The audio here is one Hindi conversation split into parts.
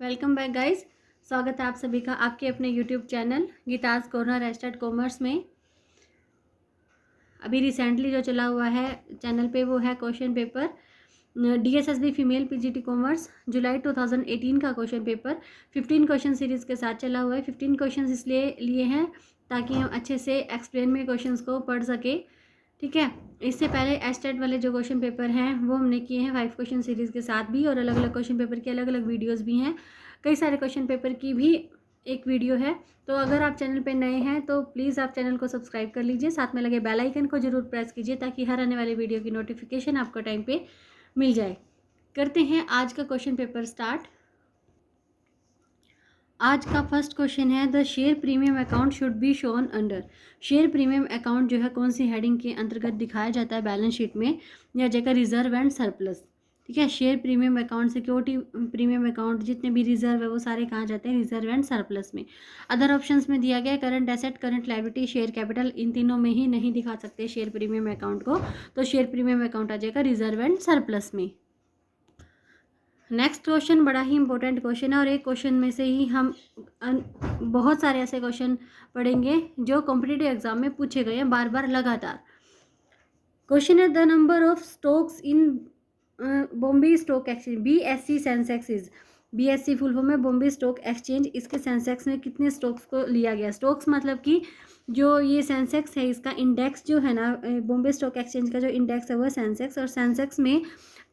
Welcome back guys. स्वागत है आप सभी का आपके अपने YouTube channel Geeta's corner # commerce में। अभी रिसेंटली जो चला हुआ है चैनल पे वो है question paper DSSB female PGT commerce जुलाई 2018 का क्वेश्चन पेपर 15 क्वेश्चन सीरीज़ के साथ चला हुआ है। 15 क्वेश्चन इसलिए लिए हैं ताकि हम अच्छे से एक्सप्लेन में क्वेश्चंस को पढ़ सके। ठीक है, इससे पहले एस्टेट वाले जो क्वेश्चन पेपर हैं वो हमने किए हैं 5 क्वेश्चन सीरीज़ के साथ भी, और अलग अलग क्वेश्चन पेपर की अलग अलग वीडियोस भी हैं। कई सारे क्वेश्चन पेपर की भी एक वीडियो है। तो अगर आप चैनल पे नए हैं तो प्लीज़ आप चैनल को सब्सक्राइब कर लीजिए, साथ में लगे बेल आइकन को जरूर प्रेस कीजिए ताकि हर आने वाली वीडियो की नोटिफिकेशन आपको टाइम पे मिल जाए। करते हैं आज का क्वेश्चन पेपर स्टार्ट। आज का फर्स्ट क्वेश्चन है the share premium account should be shown under. Share premium account जो है कौन सी हेडिंग के अंतर्गत दिखाया जाता है बैलेंस शीट में, या जगह रिजर्व एंड सरप्लस। ठीक है, share premium account, security premium account, जितने भी रिजर्व है वो सारे कहाँ जाते हैं, रिजर्व एंड सरप्लस में। अदर ऑप्शंस में दिया गया current asset, current liability, share capital, इन तीनों में ही नहीं दिखा सकते शेयर प्रीमियम अकाउंट को, तो शेयर प्रीमियम अकाउंट आ जाएगा रिजर्व एंड सरप्लस में। नेक्स्ट क्वेश्चन बड़ा ही इंपॉर्टेंट क्वेश्चन है, और एक क्वेश्चन में से ही हम बहुत सारे ऐसे क्वेश्चन पढ़ेंगे जो कॉम्पिटिटिव एग्जाम में पूछे गए हैं बार बार लगातार। क्वेश्चन है the number of stocks in Bombay stock exchange BSE Sensex is. BSE full form है बॉम्बे स्टॉक एक्सचेंज। इसके सेंसेक्स में कितने स्टॉक्स को लिया गया। स्टॉक्स मतलब कि जो ये सेंसेक्स है इसका इंडेक्स जो है ना, बॉम्बे स्टॉक एक्सचेंज का जो इंडेक्स है वो है सेंसेक्स, और सेंसेक्स में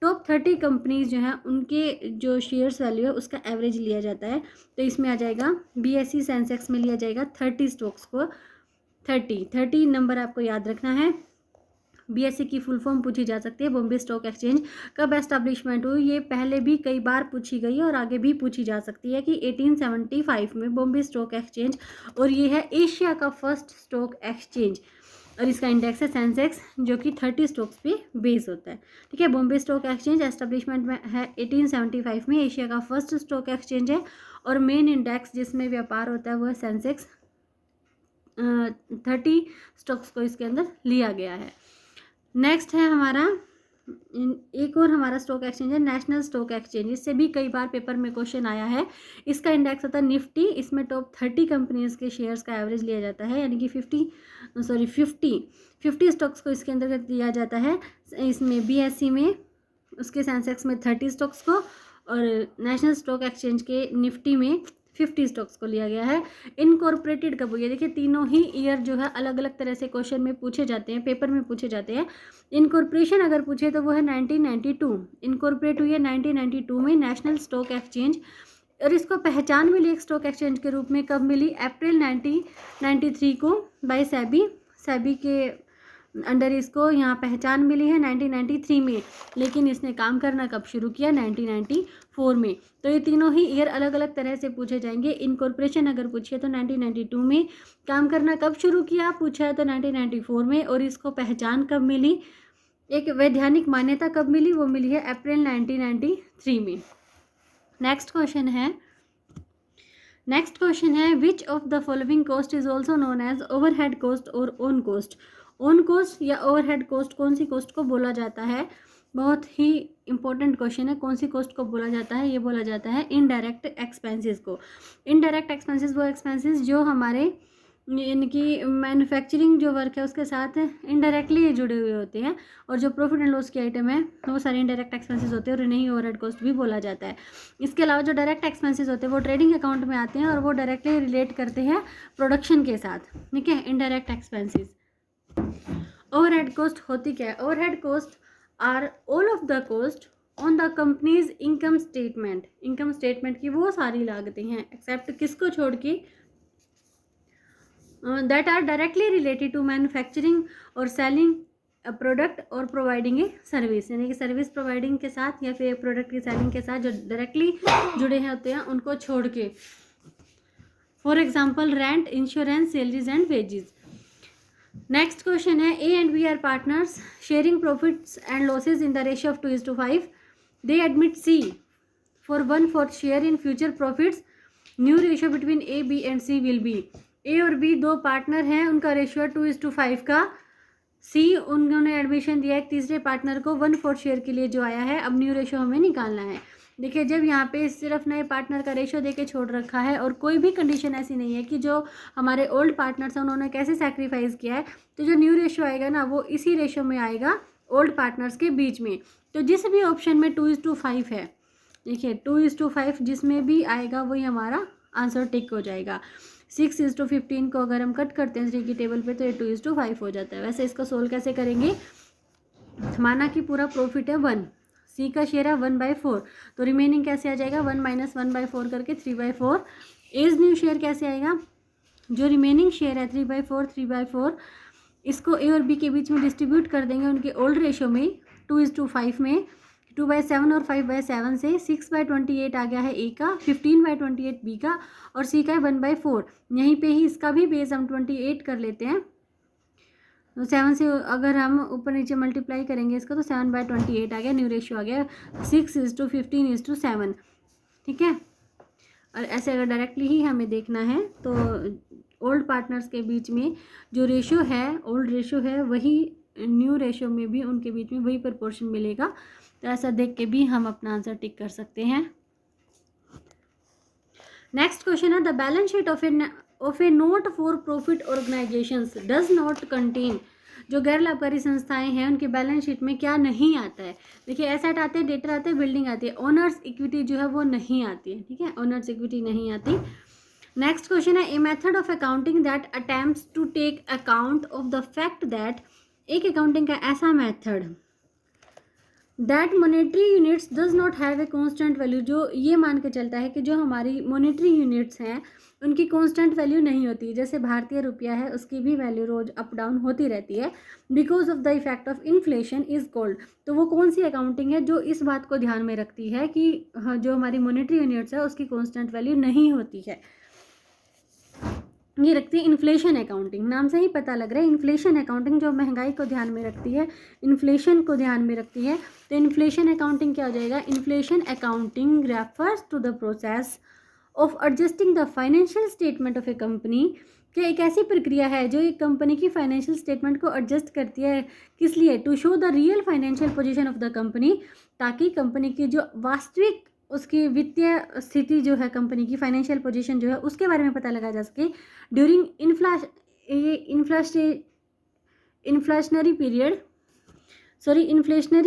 टॉप 30 कंपनीज जो हैं उनके जो शेयर्स वैल्यू है उसका एवरेज लिया जाता है। तो इसमें आ जाएगा BSE सेंसेक्स में लिया जाएगा 30 स्टॉक्स को। 30 नंबर आपको याद रखना है। BSE की फुल फॉर्म पूछी जा सकती है। बॉम्बे स्टॉक एक्सचेंज कब एस्टैब्लिशमेंट हुई, ये पहले भी कई बार पूछी गई है और आगे भी पूछी जा सकती है कि 1875 में बॉम्बे स्टॉक एक्सचेंज, और ये है एशिया का फर्स्ट स्टॉक एक्सचेंज, और इसका इंडेक्स है सेंसेक्स जो कि 30 स्टॉक्स पे बेस होता है। ठीक है, बॉम्बे स्टॉक एक्सचेंज एस्टैब्लिशमेंट में है 1875 में, एशिया का फर्स्ट स्टॉक एक्सचेंज है, और मेन इंडेक्स जिसमें व्यापार होता है वो है सेंसेक्स। 30 स्टॉक्स को इसके अंदर लिया गया है। नेक्स्ट है हमारा एक और हमारा स्टॉक एक्सचेंज है नेशनल स्टॉक एक्सचेंज। इससे भी कई बार पेपर में क्वेश्चन आया है। इसका इंडेक्स होता है निफ्टी। इसमें टॉप 30 कंपनीज के शेयर्स का एवरेज लिया जाता है, यानी कि 50 स्टॉक्स को इसके अंतर्गत लिया जाता है। इसमें BSE में उसके सेंसेक्स में 30 स्टॉक्स को, और नेशनल स्टॉक एक्सचेंज के निफ्टी में 50 स्टॉक्स को लिया गया है। इनकॉर्पोरेटेड कब हुई है, देखिए तीनों ही ईयर जो है अलग अलग तरह से क्वेश्चन में पूछे जाते हैं, पेपर में पूछे जाते हैं। इनकॉर्पोरेशन अगर पूछे तो वो है 1992। इनकॉर्पोरेट हुई है 1992 में नेशनल स्टॉक एक्सचेंज, और इसको पहचान मिली एक स्टॉक एक्सचेंज के रूप में कब मिली, अप्रैल 1993 को बाय सेबी के अंडर इसको यहाँ पहचान मिली है 1993 में, लेकिन इसने काम करना कब शुरू किया, 1994 में। तो ये तीनों ही ईयर अलग अलग तरह से पूछे जाएंगे। इनकॉर्पोरेशन अगर पूछे तो 1992 में, काम करना कब शुरू किया पूछा है तो 1994 में, और इसको पहचान कब मिली, एक वैधानिक मान्यता कब मिली, वो मिली है अप्रैल 1993 में। नेक्स्ट क्वेश्चन है which of the following cost is also known as overhead cost और ओन कॉस्ट। ओन कॉस्ट या ओवरहेड कॉस्ट कौन सी कॉस्ट को बोला जाता है, बहुत ही इंपॉर्टेंट क्वेश्चन है। कौन सी कॉस्ट को बोला जाता है, ये बोला जाता है इनडायरेक्ट एक्सपेंसेस को। इनडायरेक्ट एक्सपेंसेस वो एक्सपेंसेस जो हमारे इनकी मैन्युफैक्चरिंग जो वर्क है उसके साथ इनडायरेक्टली जुड़े हुए होते हैं, और जो प्रॉफिट एंड लॉस के आइटम है वो सारे इनडायरेक्ट एक्सपेंसेस होते हैं, और इन्हें ओवरहेड कॉस्ट भी बोला जाता है। इसके अलावा जो डायरेक्ट एक्सपेंसेस होते हैं वो ट्रेडिंग अकाउंट में आते हैं, और वो डायरेक्टली रिलेट करते हैं प्रोडक्शन के साथ। ठीक है, इनडायरेक्ट एक्सपेंसेस। ओवरहेड कॉस्ट होती क्या है, overhead cost are all of the cost on the company's income statement. Income statement की वो सारी लागतें हैं एक्सेप्ट किसको छोड़ के, that are directly related to manufacturing और सेलिंग प्रोडक्ट और प्रोवाइडिंग ए सर्विस, यानी कि सर्विस प्रोवाइडिंग के साथ या फिर प्रोडक्ट की सेलिंग के साथ जो डायरेक्टली जुड़े होते हैं उनको छोड़ के। For example rent, insurance, salaries and wages. Next question है A and B are partners sharing profits and losses in the ratio of 2:5। They admit C for 1/4 share in future profits. New ratio between A, B and C will be. A और B दो पार्टनर हैं, उनका रेशियो 2:5 का। C उन्होंने एडमिशन दिया एक तीसरे पार्टनर को 1/4 शेयर के लिए जो आया है। अब न्यू रेशियो हमें निकालना है। देखिए जब यहाँ पे सिर्फ नए पार्टनर का रेशो देके छोड़ रखा है और कोई भी कंडीशन ऐसी नहीं है कि जो हमारे ओल्ड पार्टनर्स हैं उन्होंने कैसे सेक्रीफाइस किया है, तो जो न्यू रेशो आएगा ना वो इसी रेशो में आएगा ओल्ड पार्टनर्स के बीच में। तो जिस भी ऑप्शन में 2:5 है, देखिए 2:5 जिसमें भी आएगा वही हमारा आंसर टिक हो जाएगा। 6:15 को अगर हम कट करते हैं 3 की टेबल पे तो ये 2:5 हो जाता है। वैसे इसको सोल्व कैसे करेंगे, माना कि पूरा प्रॉफिट है 1, सी का शेयर है 1/4, तो रिमेनिंग कैसे आ जाएगा 1 - 1/4 करके 3/4। एज न्यू शेयर कैसे आएगा, जो रिमेनिंग शेयर है 3/4 इसको ए और बी के बीच में डिस्ट्रीब्यूट कर देंगे उनके ओल्ड रेशो में 2:5 में। 2/7 और 5/7 से 6/28 आ गया है ए का, 15/28 बी का और सी का है 1/4। यहीं पे ही इसका भी बेस हम 28 कर लेते हैं, तो 7 से अगर हम ऊपर नीचे मल्टीप्लाई करेंगे इसको तो 7/28 आ गया, न्यू रेशियो आ गया 6:15:7। ठीक है, और ऐसे अगर डायरेक्टली ही हमें देखना है तो ओल्ड पार्टनर्स के बीच में जो रेशियो है, ओल्ड रेशियो है, वही न्यू रेशियो में भी उनके बीच में वही प्रोपोर्शन मिलेगा। तो ऐसा देख के भी हम अपना आंसर टिक कर सकते हैं। नेक्स्ट क्वेश्चन है the balance sheet of A not for profit organisations does not contain, जो गैर लाभकारी संस्थाएं हैं उनके बैलेंस शीट में क्या नहीं आता है। देखिए एसेट आते हैं, डेटर आते हैं, बिल्डिंग आती है, ओनर्स इक्विटी जो है वो नहीं आती है। ठीक है, ओनर्स इक्विटी नहीं आती। नेक्स्ट क्वेश्चन है a method of accounting that attempts to take account of the fact that, एक अकाउंटिंग का ऐसा method that monetary units does not have a constant value, जो ये मान के चलता है कि जो हमारी मॉनेटरी यूनिट्स हैं उनकी कॉन्स्टेंट वैल्यू नहीं होती। जैसे भारतीय रुपया है उसकी भी वैल्यू रोज अप डाउन होती रहती है, because of the effect of inflation is called. तो वो कौन सी अकाउंटिंग है जो इस बात को ध्यान में रखती है कि जो हमारी मॉनेटरी यूनिट्स है उसकी कॉन्स्टेंट वैल्यू नहीं होती है, ये रखती है इन्फ्लेशन अकाउंटिंग। नाम से ही पता लग रहा है इन्फ्लेशन अकाउंटिंग जो महंगाई को ध्यान में रखती है, इन्फ्लेशन को ध्यान में रखती है। तो इन्फ्लेशन अकाउंटिंग क्या हो जाएगा, inflation accounting refers to the process of adjusting the financial statement of a company, कि एक ऐसी प्रक्रिया है जो एक कंपनी की फाइनेंशियल स्टेटमेंट को एडजस्ट करती है, किस लिए, to show the real financial position of the company, ताकि कंपनी की जो वास्तविक उसकी वित्तीय स्थिति जो है, कंपनी की फाइनेंशियल पोजीशन जो है उसके बारे में पता लगाया जा सके ड्यूरिंग इन्फ्लेशनरी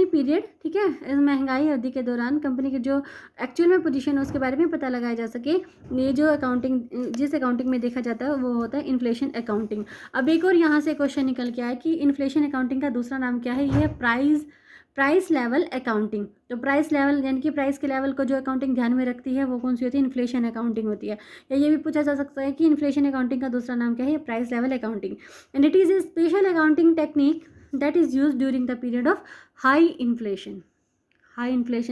पीरियड। ठीक है, इस महंगाई अवधि के दौरान कंपनी की जो एक्चुअल में पोजीशन है उसके बारे में पता लगाया जा सके। ये जो अकाउंटिंग, जिस अकाउंटिंग में देखा जाता है वो होता है इन्फ्लेशन अकाउंटिंग। अब एक और यहाँ से क्वेश्चन निकल के आया कि इन्फ्लेशन अकाउंटिंग का दूसरा नाम क्या है, ये है प्राइस लेवल अकाउंटिंग। तो प्राइस लेवल यानी कि प्राइस के लेवल को जो अकाउंटिंग ध्यान में रखती है वो कौन सी होती है, इन्फ्लेशन अकाउंटिंग होती है। या ये भी पूछा जा सकता है कि इन्फ्लेशन अकाउंटिंग का दूसरा नाम क्या है, price level accounting. And it is a special accounting technique that is use during the period of high inflation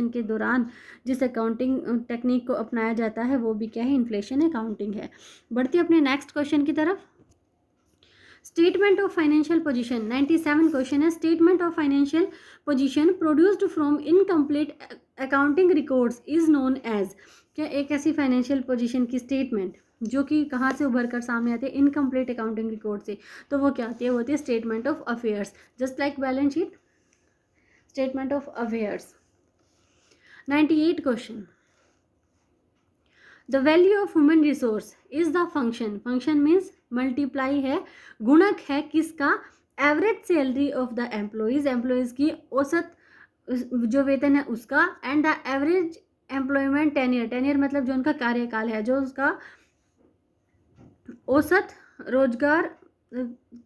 के दौरान जिस अकाउंटिंग टेक्निक को अपनाया जाता है वो भी क्या है, इन्फ्लेशन अकाउंटिंग है। बढ़ते अपने नेक्स्ट क्वेश्चन की तरफ। Statement of financial position 97 question है। Statement of financial position produced from incomplete accounting records is known as, क्या एक ऐसी फाइनेंशियल पोजीशन की स्टेटमेंट जो कि कहाँ से उभर कर सामने आती है, इनकम्प्लीट अकाउंटिंग रिकॉर्ड से, तो वो क्या होती है, वो होती है statement of affairs, just like balance sheet, statement of affairs. 98 question the value of human resource is the function means multiply है, गुणक है किसका, average salary of the employees की औसत जो वेतन है उसका, and the average employment tenure मतलब जो उनका कार्यकाल है, जो उसका औसत रोजगार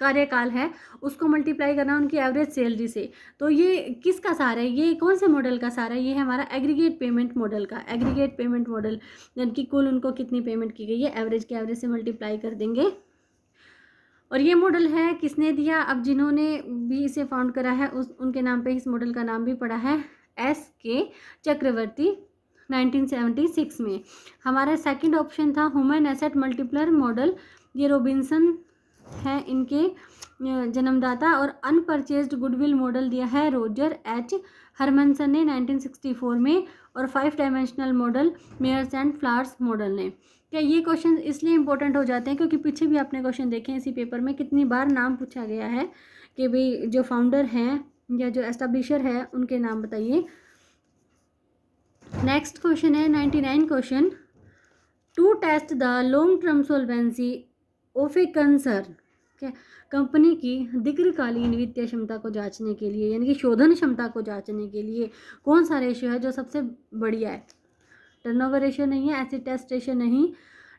कार्यकाल है उसको मल्टीप्लाई करना उनकी एवरेज सैलरी से। तो ये किसका सार है, ये कौन से मॉडल का सार है, ये है हमारा एग्रीगेट पेमेंट मॉडल का। एग्रीगेट पेमेंट मॉडल यानी कि कुल उनको कितनी पेमेंट की गई है, एवरेज के एवरेज से मल्टीप्लाई कर देंगे। और ये मॉडल है किसने दिया, अब जिन्होंने भी इसे फाउंड करा है उनके नाम पे इस मॉडल का नाम भी पड़ा है, SK चक्रवर्ती 1976 में। हमारा सेकंड ऑप्शन था ह्यूमन एसेट मल्टीप्लर मॉडल, ये रॉबिन्सन है इनके जन्मदाता। और अनपरचेज्ड गुडविल मॉडल दिया है रोजर H हरमनसन ने 1964 में। और 5 dimensional model Myers and Flowers model ने। क्या ये क्वेश्चन इसलिए इंपॉर्टेंट हो जाते हैं क्योंकि पीछे भी आपने क्वेश्चन देखे हैं इसी पेपर में, कितनी बार नाम पूछा गया है कि भाई जो फाउंडर हैं या जो एस्टेब्लिशर है उनके नाम बताइए। नेक्स्ट क्वेश्चन है 99 question, to test the long term solvency of a concern, क्या कंपनी की दीर्घकालीन वित्तीय क्षमता को जांचने के लिए यानी कि शोधन क्षमता को जांचने के लिए कौन सा रेशियो है जो सबसे बढ़िया है। टर्नओवर रेशियो नहीं है, एसिड टेस्ट रेशियो नहीं,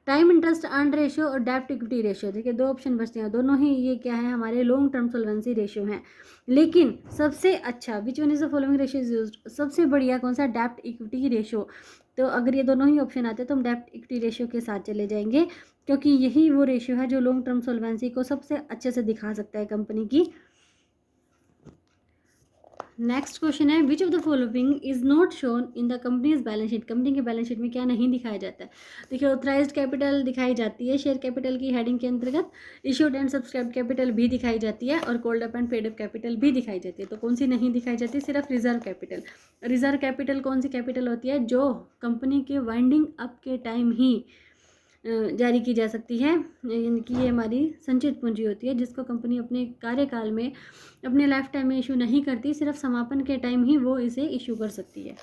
टाइम इंटरेस्ट अर्न रेशियो और डेब्ट इक्विटी रेशियो। देखिए दो ऑप्शन बचते हैं, दोनों ही ये क्या है हमारे लॉन्ग टर्म सोल्वेंसी रेशियो हैं। लेकिन सबसे अच्छा which one is the following ratio is used, सबसे बढ़िया कौन सा, डेब्ट इक्विटी रेशियो। तो अगर ये दोनों ही ऑप्शन आते हैं तो हम डेब्ट इक्विटी रेशियो के साथ चले जाएंगे, क्योंकि यही वो रेशियो है जो लॉन्ग टर्म सोल्वेंसी को सबसे अच्छे से दिखा सकता है कंपनी की। नेक्स्ट क्वेश्चन है, which of the following is not shown in the companies balance sheet, company के बैलेंस शीट में क्या नहीं दिखाया जाता है। देखिए ऑथराइज्ड कैपिटल दिखाई जाती है शेयर कैपिटल की हेडिंग के अंतर्गत, इश्यूड एंड सब्सक्राइब कैपिटल भी दिखाई जाती है और called up and paid up capital भी दिखाई जाती है। तो कौन सी नहीं दिखाई जाती, सिर्फ रिजर्व कैपिटल। रिजर्व कैपिटल कौन सी कैपिटल होती है, जो कंपनी के वाइंडिंग अप के टाइम ही जारी की जा सकती है, यानी कि ये हमारी संचित पूंजी होती है जिसको कंपनी अपने कार्यकाल में अपने लाइफ टाइम में इशू नहीं करती, सिर्फ समापन के टाइम ही वो इसे इशू कर सकती है।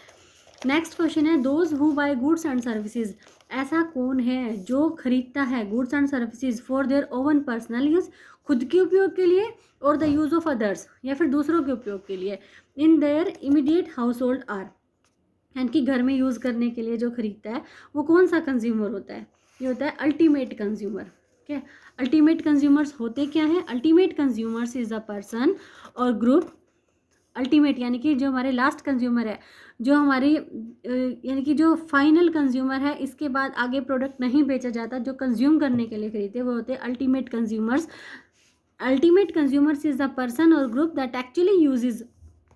नेक्स्ट क्वेश्चन है, those who buy goods and services, ऐसा कौन है जो खरीदता है goods and services for their own personal use, खुद के उपयोग के लिए, और द यूज ऑफ अदर्स, या फिर दूसरों के उपयोग के लिए, in their immediate household are, यानी कि घर में यूज़ करने के लिए जो खरीदता है वो कौन सा कंज्यूमर होता है, ये होता है अल्टीमेट कंज्यूमर। क्या अल्टीमेट कंज्यूमर्स होते क्या हैं, ultimate consumers is a person और ग्रुप, अल्टीमेट यानी कि जो हमारे लास्ट कंज्यूमर है, जो हमारी यानी कि जो फाइनल कंज्यूमर है, इसके बाद आगे प्रोडक्ट नहीं बेचा जाता, जो कंज्यूम करने के लिए खरीदते वो होते हैं ultimate consumers. Ultimate consumers is a person और ग्रुप दैट एक्चुअली यूजेज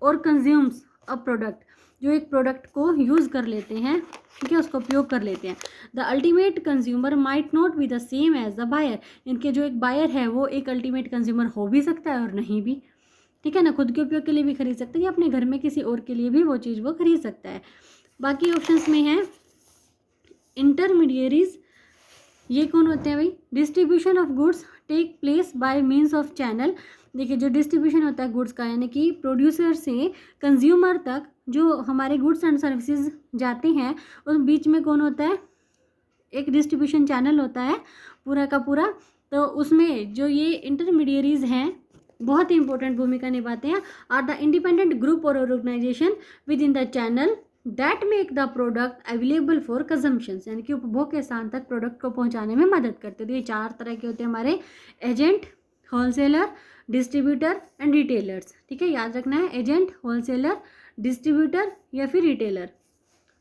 और कंज्यूम्स अ प्रोडक्ट, जो एक प्रोडक्ट को यूज़ कर लेते हैं, ठीक है, उसको उपयोग कर लेते हैं। The ultimate consumer might not be the same as the buyer, इनके जो एक बायर है वो एक अल्टीमेट कंज्यूमर हो भी सकता है और नहीं भी, ठीक है ना, खुद के उपयोग के लिए भी खरीद सकते हैं या अपने घर में किसी और के लिए भी वो चीज़ वो खरीद सकता है। बाकी ऑप्शंस में है इंटरमीडियरीज, ये कौन होते हैं भाई, distribution of goods take place by means of channel. देखिए जो डिस्ट्रीब्यूशन होता है गुड्स का, यानी कि प्रोड्यूसर से कंज्यूमर तक जो हमारे गुड्स एंड सर्विसेज जाते हैं, उस बीच में कौन होता है, एक डिस्ट्रीब्यूशन चैनल होता है पूरा का पूरा। तो उसमें जो ये इंटरमीडियरीज हैं बहुत ही इंपॉर्टेंट भूमिका निभाते हैं, आर द इंडिपेंडेंट ग्रुप और organisation within the channel that make the product available for consumption, यानी कि उपभोग के स्थान तक प्रोडक्ट को पहुंचाने में मदद करते हैं। तो ये चार तरह के होते हैं हमारे, agent, wholesaler, distributor and retailers, ठीक है, याद रखना है, एजेंट, होलसेलर, डिस्ट्रीब्यूटर या फिर रिटेलर।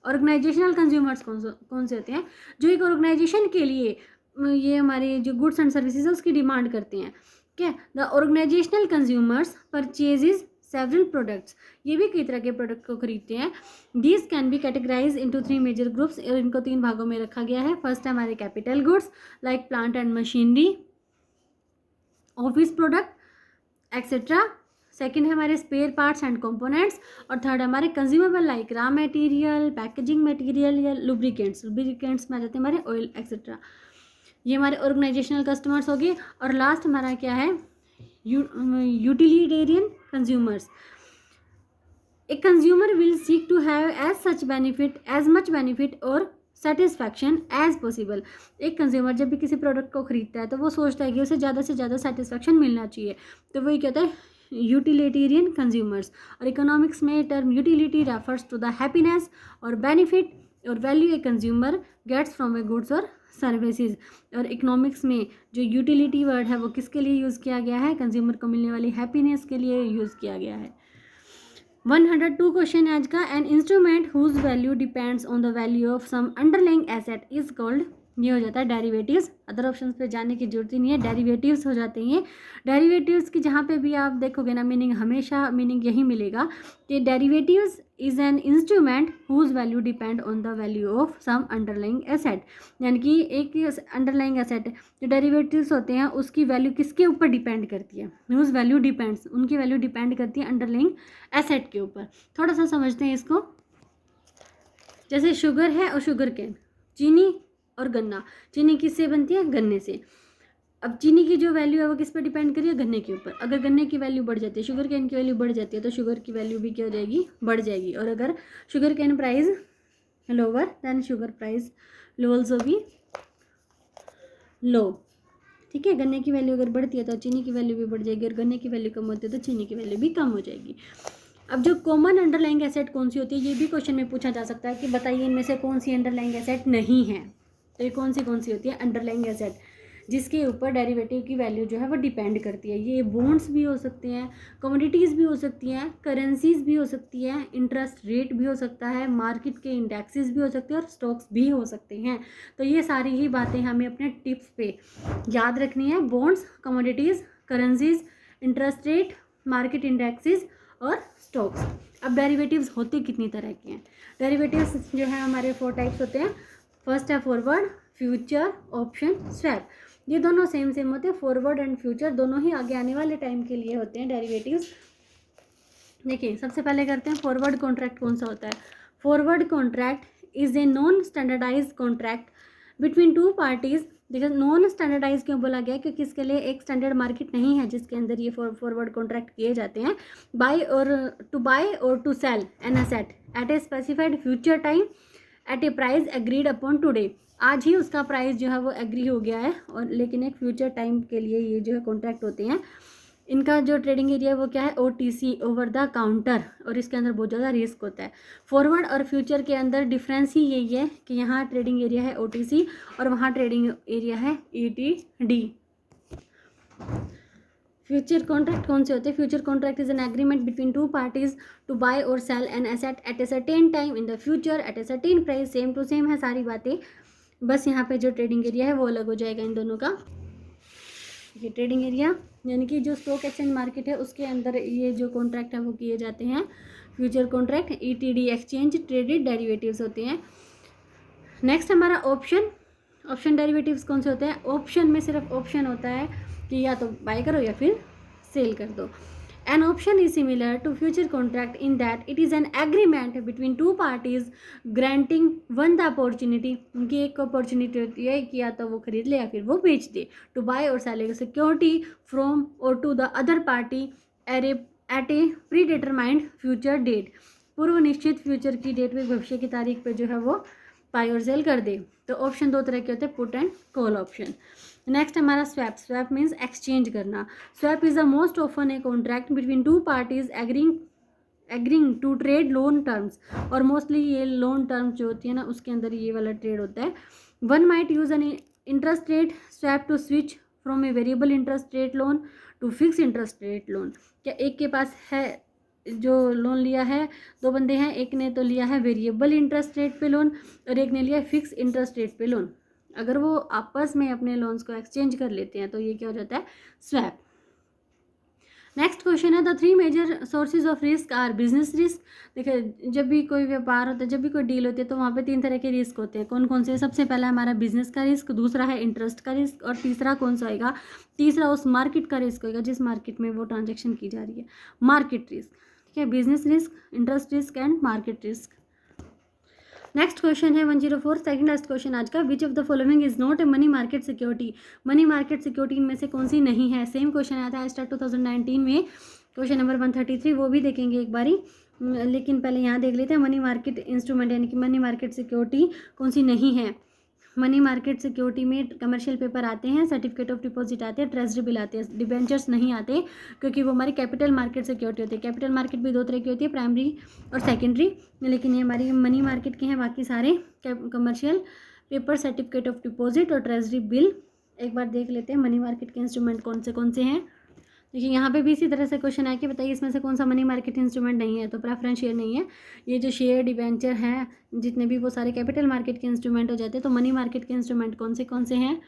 ऑर्गेनाइजेशनल कंज्यूमर्स कौन से होते हैं, जो एक ऑर्गेनाइजेशन के लिए ये हमारे जो गुड्स एंड सर्विसेज है उसकी डिमांड करते हैं। क्या the organisational consumers purchases several products, ये भी कई तरह के प्रोडक्ट को खरीदते हैं। These can be categorise into 3 major groups, और इनको 3 भागों में रखा गया है। फर्स्ट है हमारे capital goods like plant and machinery, office product etcetera. Second है हमारे स्पेयर पार्ट्स एंड कंपोनेंट्स, और थर्ड हमारे consumable like raw material, packaging material या लुब्रिकेंट्स में आ जाते हैं हमारे ऑयल एक्सेट्रा। ये हमारे ऑर्गेनाइजेशनल कस्टमर्स हो गए। और लास्ट हमारा क्या है, utilitarian consumers. A consumer will seek to have as much benefit और सेटिस्फैक्शन एज पॉसिबल। एक कंज्यूमर जब भी किसी प्रोडक्ट को खरीदता है तो वो सोचता है कि उसे ज़्यादा से ज़्यादा सेटिस्फैक्शन मिलना चाहिए, तो वही कहता है यूटिलिटेरियन कंज्यूमर्स। और इकोनॉमिक्स में term utility refers to the happiness और बेनिफिट और value a consumer gets from a goods और सर्विसेज। और इकोनॉमिक्स में जो यूटिलिटी वर्ड है वो किसके लिए यूज़ किया गया है, कंज्यूमर को मिलने वाली हैप्पीनेस के लिए यूज़ किया गया है। 102 क्वेश्चन है आज का। An instrument whose value depends on the value of some underlying asset is called, ये हो जाता है डेरिवेटिव्स। अदर ऑप्शंस पे जाने की जरूरत ही नहीं है, डेरिवेटिव्स हो जाते हैं। डेरिवेटिव्स की जहाँ पे भी आप देखोगे ना मीनिंग, हमेशा मीनिंग यही मिलेगा कि derivatives is an instrument whose value depend on the value of some underlying asset, यानी कि एक अंडरलाइंग एसेट जो डेरिवेटिव्स होते हैं उसकी वैल्यू किसके ऊपर डिपेंड करती है, हुज वैल्यू डिपेंड्स, उनकी वैल्यू डिपेंड करती है अंडरलाइंग एसेट के ऊपर। थोड़ा सा समझते हैं इसको। जैसे शुगर है और शुगर केन, चीनी और गन्ना, चीनी किससे बनती है, गन्ने से। अब चीनी की जो वैल्यू है वो किस पर डिपेंड करिए, गन्ने के ऊपर। अगर गन्ने की वैल्यू बढ़ जाती है, शुगर केन की वैल्यू बढ़ जाती है, तो शुगर की वैल्यू भी क्या हो जाएगी, बढ़ जाएगी। और अगर sugar cane price lower, then sugar price will also be low. ठीक है, गन्ने की वैल्यू अगर बढ़ती है तो चीनी की वैल्यू भी बढ़ जाएगी, और गन्ने की वैल्यू कम होती है तो चीनी की वैल्यू भी कम हो जाएगी। अब जो कॉमन अंडरलाइंग एसेट कौन सी होती है, ये भी क्वेश्चन में पूछा जा सकता है कि बताइए इनमें से कौन सी अंडरलाइंग एसेट नहीं है। तो ये कौन सी होती है अंडरलाइंग एसेट, जिसके ऊपर डेरिवेटिव की वैल्यू जो है वो डिपेंड करती है। ये बॉन्ड्स भी हो सकते हैं, कमोडिटीज़ भी हो सकती हैं, करेंसीज भी हो सकती हैं, इंटरेस्ट रेट भी हो सकता है, मार्केट के इंडेक्सेस भी हो सकते हैं, और स्टॉक्स भी हो सकते हैं। तो ये सारी ही बातें हमें अपने टिप्स पे याद रखनी है। Bonds, commodities, currencies, interest rate, market indexes और स्टॉक्स। अब डेरिवेटिव्स होते कितनी तरह के हैं? डेरिवेटिव्स जो है हमारे 4 टाइप्स होते हैं। फर्स्ट है फॉरवर्ड, फ्यूचर, ऑप्शन, स्वैप। ये दोनों सेम होते हैं। फॉरवर्ड एंड फ्यूचर दोनों ही आगे आने वाले टाइम के लिए होते हैं डेरिवेटिव्स। देखिए, सबसे पहले करते हैं फॉरवर्ड कॉन्ट्रैक्ट कौन सा होता है। Forward contract is a non standardise contract between 2 parties. देखिए, नॉन स्टैंडर्डाइज क्यों बोला गया? क्योंकि इसके लिए एक स्टैंडर्ड मार्केट नहीं है जिसके अंदर ये फॉरवर्ड कॉन्ट्रैक्ट किए जाते हैं। बाय और to sell an asset at a specified future time at a price agreed upon today. आज ही उसका प्राइस जो है वो एग्री हो गया है, और लेकिन एक फ्यूचर टाइम के लिए ये जो है कॉन्ट्रैक्ट होते हैं। इनका जो ट्रेडिंग एरिया है वो क्या है? OTC, ओवर द काउंटर, और इसके अंदर बहुत ज़्यादा रिस्क होता है। फॉरवर्ड और फ्यूचर के अंदर डिफरेंस ही यही है कि यहाँ ट्रेडिंग एरिया है OTC और वहाँ ट्रेडिंग एरिया है ETD। फ्यूचर कॉन्ट्रैक्ट कौन से होते हैं? Future contract is an agreement between 2 parties to buy और sell an asset at a certain time in the future at a certain price. Same to same है सारी बातें, बस यहाँ पे जो ट्रेडिंग एरिया है वो अलग हो जाएगा इन दोनों का। ये ट्रेडिंग एरिया यानी कि जो स्टॉक एक्सचेंज मार्केट है उसके अंदर ये जो कॉन्ट्रैक्ट है वो किए जाते हैं। Future contract ETD, exchange traded derivatives होते हैं। नेक्स्ट हमारा ऑप्शन। ऑप्शन डेरिवेटिव्स कौन से होते हैं? ऑप्शन में सिर्फ ऑप्शन होता है कि या तो बाय करो या फिर सेल कर दो। An option is similar to future contract in that it is an agreement between 2 parties granting one the opportunity। उनकी एक अपॉर्चुनिटी होती है कि या तो वो खरीद ले या फिर वो बेच दे। टू बाय और सेल सिक्योरिटी फ्रॉम और to the other party at a predetermined future date. पूर्व निश्चित फ्यूचर की डेट में, भविष्य की तारीख पे जो है वो बाय और सेल कर दे। तो ऑप्शन 2 तरह के होते हैं, put and call option. Next हमारा स्वैप। स्वैप मीन्स एक्सचेंज करना। Swap is the most often a contract between 2 parties agreeing to trade loan terms. और मोस्टली ये लोन टर्म्स जो होती है ना उसके अंदर ये वाला ट्रेड होता है। One might use an interest rate swap to switch from a variable interest rate loan to fix interest rate loan. क्या एक के पास है जो लोन लिया है, 2 बंदे हैं, एक ने तो लिया है वेरिएबल इंटरेस्ट रेट पे लोन और एक ने लिया है फिक्स इंटरेस्ट रेट पे लोन। अगर वो आपस में अपने लोन्स को एक्सचेंज कर लेते हैं तो ये क्या हो जाता है? स्वैप। नेक्स्ट क्वेश्चन है the 3 major sources of risk are. Business risk. देखिए, जब भी कोई व्यापार होता है, जब भी कोई डील होती है तो वहाँ पे 3 तरह के रिस्क होते हैं। कौन कौन से? सबसे पहला हमारा बिजनेस का रिस्क, दूसरा है इंटरेस्ट का रिस्क, और तीसरा कौन सा होगा? तीसरा उस मार्केट का रिस्क होगा जिस मार्केट में वो ट्रांजेक्शन की जा रही है, मार्केट रिस्क। ठीक है, business risk, interest risk and market risk. Next question है 104, सेकंड लास्ट क्वेश्चन आज का। विच of the following is not a money market security. Money market security इनमें से कौन सी नहीं है? सेम क्वेश्चन आया था स्टार्ट 2019 में, क्वेश्चन नंबर 133, वो भी देखेंगे एक बारी, लेकिन पहले यहाँ देख लेते हैं मनी मार्केट इंस्ट्रूमेंट यानी कि मनी मार्केट सिक्योरिटी कौन सी नहीं है। मनी मार्केट सिक्योरिटी में कमर्शियल पेपर आते हैं, सर्टिफिकेट ऑफ डिपॉजिट आते हैं, ट्रेजरी बिल आते हैं, डिबेंचर्स नहीं आते क्योंकि वो हमारी कैपिटल मार्केट सिक्योरिटी होती है। कैपिटल मार्केट भी 2 तरह की होती है, प्राइमरी और सेकेंडरी, लेकिन ये हमारी मनी मार्केट के हैं। बाकी सारे commercial paper, certificate of deposit और ट्रेजरी बिल। एक बार देख लेते हैं मनी मार्केट के इंस्ट्रूमेंट कौन से हैं। देखिए, यहाँ पे भी इसी तरह से क्वेश्चन आया कि बताइए इसमें से कौन सा मनी मार्केट इंस्ट्रूमेंट नहीं है। तो प्रेफरेंस शेयर नहीं है। ये जो शेयर, डिबेंचर हैं, जितने भी वो सारे कैपिटल मार्केट के इंस्ट्रूमेंट हो जाते हैं। तो मनी मार्केट के इंस्ट्रूमेंट कौन से हैं?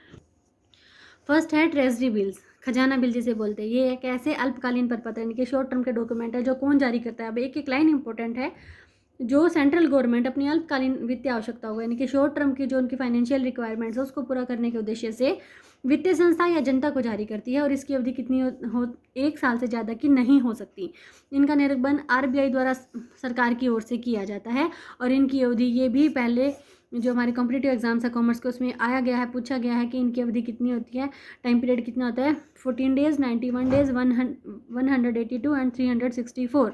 फर्स्ट है ट्रेजरी बिल्स, खजाना बिल जिसे बोलते हैं। ये एक ऐसे अल्पकालीन प्रपत्र यानी कि शॉर्ट टर्म के डॉक्यूमेंट है जो कौन जारी करता है। अब एक लाइन इंपॉर्टेंट है, जो सेंट्रल गवर्नमेंट अपनी अल्पकालीन वित्तीय आवश्यकता हो यानी कि शॉर्ट टर्म की जो उनकी फाइनेंशियल रिक्वायरमेंट्स है उसको पूरा करने के उद्देश्य से वित्तीय संस्था या जनता को जारी करती है, और इसकी अवधि कितनी हो 1 साल से ज़्यादा की नहीं हो सकती। इनका निर्गमन RBI द्वारा सरकार की ओर से किया जाता है, और इनकी अवधि ये भी पहले जो हमारे कॉम्पिटिटिव एग्जाम्स है कॉमर्स के उसमें आया गया है, पूछा गया है कि इनकी अवधि कितनी होती है, टाइम पीरियड कितना होता है। 14 डेज, 91 डेज, 182 एंड 364।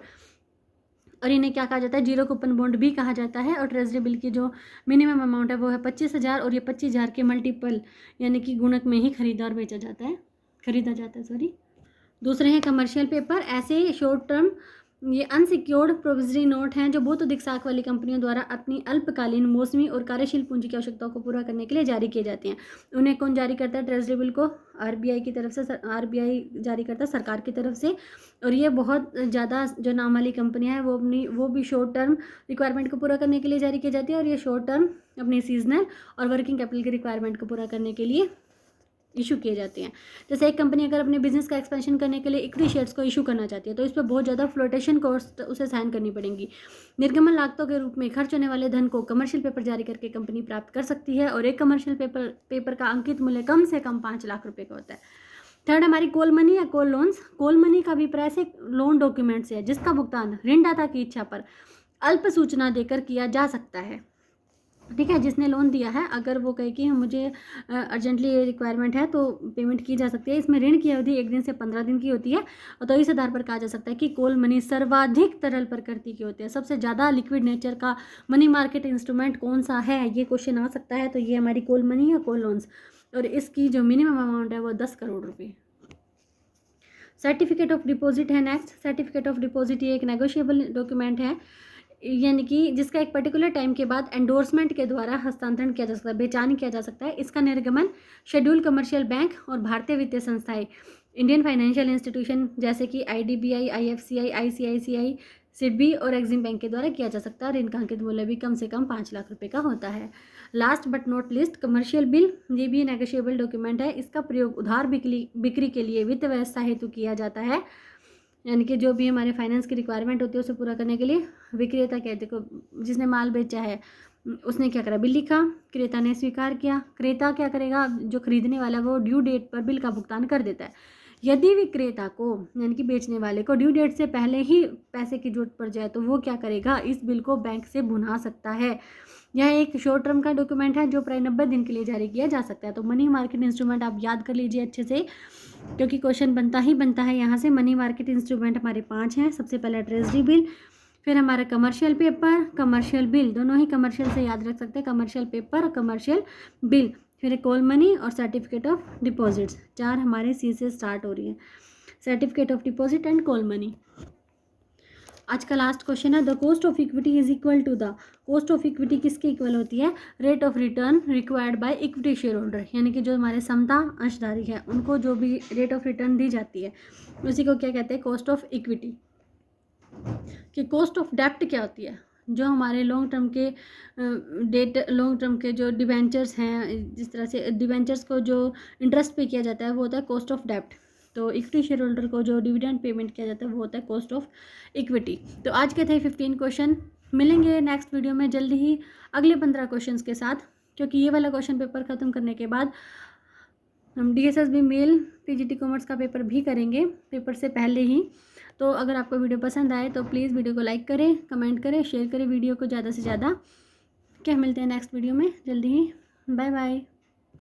और इन्हें क्या कहा जाता है, जीरो कूपन बॉन्ड भी कहा जाता है। और ट्रेजरी बिल की जो मिनिमम अमाउंट है वो है 25,000 और ये 25,000 के मल्टीपल यानी कि गुणक में ही खरीदा और बेचा जाता है, खरीदा जाता है सॉरी। दूसरे हैं कमर्शियल पेपर, ऐसे शॉर्ट टर्म ये अनसिक्योर्ड प्रोविजरी नोट हैं जो बहुत अधिक साख वाली कंपनियों द्वारा अपनी अल्पकालीन, मौसमी और कार्यशील पूंजी की आवश्यकताओं को पूरा करने के लिए जारी किए जाते हैं। उन्हें कौन जारी करता है, ट्रेजरी बिल को आरबीआई की तरफ से, आरबीआई जारी करता है सरकार की तरफ से। और ये बहुत ज़्यादा जो नाम वाली कंपनियाँ हैं वो भी शॉर्ट टर्म रिक्वायरमेंट को पूरा करने के लिए जारी की जाती है। और ये शॉर्ट टर्म अपनी सीजनल और वर्किंग कैपिटल की रिक्वायरमेंट को पूरा करने के लिए इशू किए जाते हैं। जैसे एक कंपनी अगर अपने बिजनेस का एक्सपेंशन करने के लिए इक्विटी शेयर्स को इशू करना चाहती है तो इस पर बहुत ज़्यादा फ्लोटेशन कॉस्ट उसे सहन करनी पड़ेगी। निर्गमन लागतों के रूप में खर्च होने वाले धन को कमर्शियल पेपर जारी करके कंपनी प्राप्त कर सकती है। और एक कमर्शियल पेपर का अंकित मूल्य कम से कम 5 लाख रुपये का होता है। थर्ड हमारी कॉल मनी या कॉल लोन्स। कॉल मनी का अभिप्राय से लोन डॉक्यूमेंट से है जिसका भुगतान ऋणदाता की इच्छा पर अल्प सूचना देकर किया जा सकता है। ठीक है, जिसने लोन दिया है अगर वो कहे कि मुझे अर्जेंटली रिक्वायरमेंट है तो पेमेंट की जा सकती है। इसमें ऋण की अवधि 1 दिन से 15 दिन की होती है। और तो इस आधार पर कहा जा सकता है कि कॉल मनी सर्वाधिक तरल प्रकृति की होती है। सबसे ज़्यादा लिक्विड नेचर का मनी मार्केट इंस्ट्रूमेंट कौन सा है, ये क्वेश्चन आ सकता है। तो ये हमारी कॉल मनी या कॉल लोन्स, और इसकी जो मिनिमम अमाउंट है वो 10 करोड़ रुपये। सर्टिफिकेट ऑफ डिपॉजिट है नेक्स्ट। सर्टिफिकेट ऑफ डिपॉजिट ये एक नेगोशिएबल डॉक्यूमेंट है, यानी कि जिसका एक पर्टिकुलर टाइम के बाद एंडोर्समेंट के द्वारा हस्तांतरण किया जा सकता है, बेचान किया जा सकता है। इसका निर्गमन शेड्यूल कमर्शियल बैंक और भारतीय वित्तीय संस्थाएं, इंडियन फाइनेंशियल इंस्टीट्यूशन जैसे कि आईडीबीआई, आईएफसीआई, आईसीआईसीआई, सिडबी और एक्सिम बैंक के द्वारा किया जा सकता है। और इनका अंकित मूल्य भी कम से कम 5 लाख रुपए का होता है। Last but not list commercial bill, ये भी नेगोशिएबल डॉक्यूमेंट है। इसका प्रयोग उधार बिक्री के लिए वित्त व्यवस्था हेतु किया जाता है, यानी कि जो भी हमारे फाइनेंस की रिक्वायरमेंट होती है उसे पूरा करने के लिए विक्रेता कहते को, जिसने माल बेचा है उसने क्या करा, बिल लिखा, क्रेता ने स्वीकार किया। क्रेता क्या करेगा, जो खरीदने वाला वो ड्यू डेट पर बिल का भुगतान कर देता है। यदि विक्रेता को यानी कि बेचने वाले को ड्यू डेट से पहले ही पैसे की जरूरत पड़ जाए तो वो क्या करेगा, इस बिल को बैंक से भुना सकता है। यह एक शॉर्ट टर्म का डॉक्यूमेंट है जो प्राय 90 दिन के लिए जारी किया जा सकता है। तो मनी मार्केट इंस्ट्रूमेंट आप याद कर लीजिए अच्छे से, क्योंकि क्वेश्चन बनता ही बनता है यहाँ से। मनी मार्केट इंस्ट्रूमेंट हमारे 5 हैं। सबसे पहले ट्रेजरी बिल, फिर हमारा कमर्शियल पेपर, कमर्शियल बिल, दोनों ही कमर्शियल से याद रख सकते हैं, कमर्शियल पेपर और कमर्शियल बिल, फिर कॉल मनी और सर्टिफिकेट ऑफ डिपॉजिट्स। 4 हमारे सी से स्टार्ट हो रही है, certificate of deposit and call money. आज का लास्ट क्वेश्चन है, the cost of equity is equal to the, cost of equity किसके इक्वल होती है, rate of return required by equity shareholder, यानी कि जो हमारे समता अंशधारी है उनको जो भी रेट ऑफ रिटर्न दी जाती है उसी को क्या कहते हैं, कॉस्ट ऑफ इक्विटी। कि कॉस्ट ऑफ डेप्ट क्या होती है, जो हमारे लॉन्ग टर्म के जो डिवेंचर्स हैं, जिस तरह से डिवेंचर्स को जो इंटरेस्ट पे किया जाता है वो होता है कॉस्ट ऑफ डेप्ट। तो इक्विटी शेयर होल्डर को जो डिविडेंड पेमेंट किया जाता है वो होता है कॉस्ट ऑफ इक्विटी। तो आज के थे 15 क्वेश्चन। मिलेंगे नेक्स्ट वीडियो में जल्दी ही अगले 15 क्वेश्चंस के साथ, क्योंकि ये वाला क्वेश्चन पेपर ख़त्म करने के बाद हम DSSB मेल PGT कॉमर्स का पेपर भी करेंगे, पेपर से पहले ही। तो अगर आपको वीडियो पसंद आए तो प्लीज़ वीडियो को लाइक करें, कमेंट करें, शेयर करें वीडियो को ज़्यादा से ज़्यादा। क्या मिलते हैं नेक्स्ट वीडियो में जल्दी ही। Bye bye.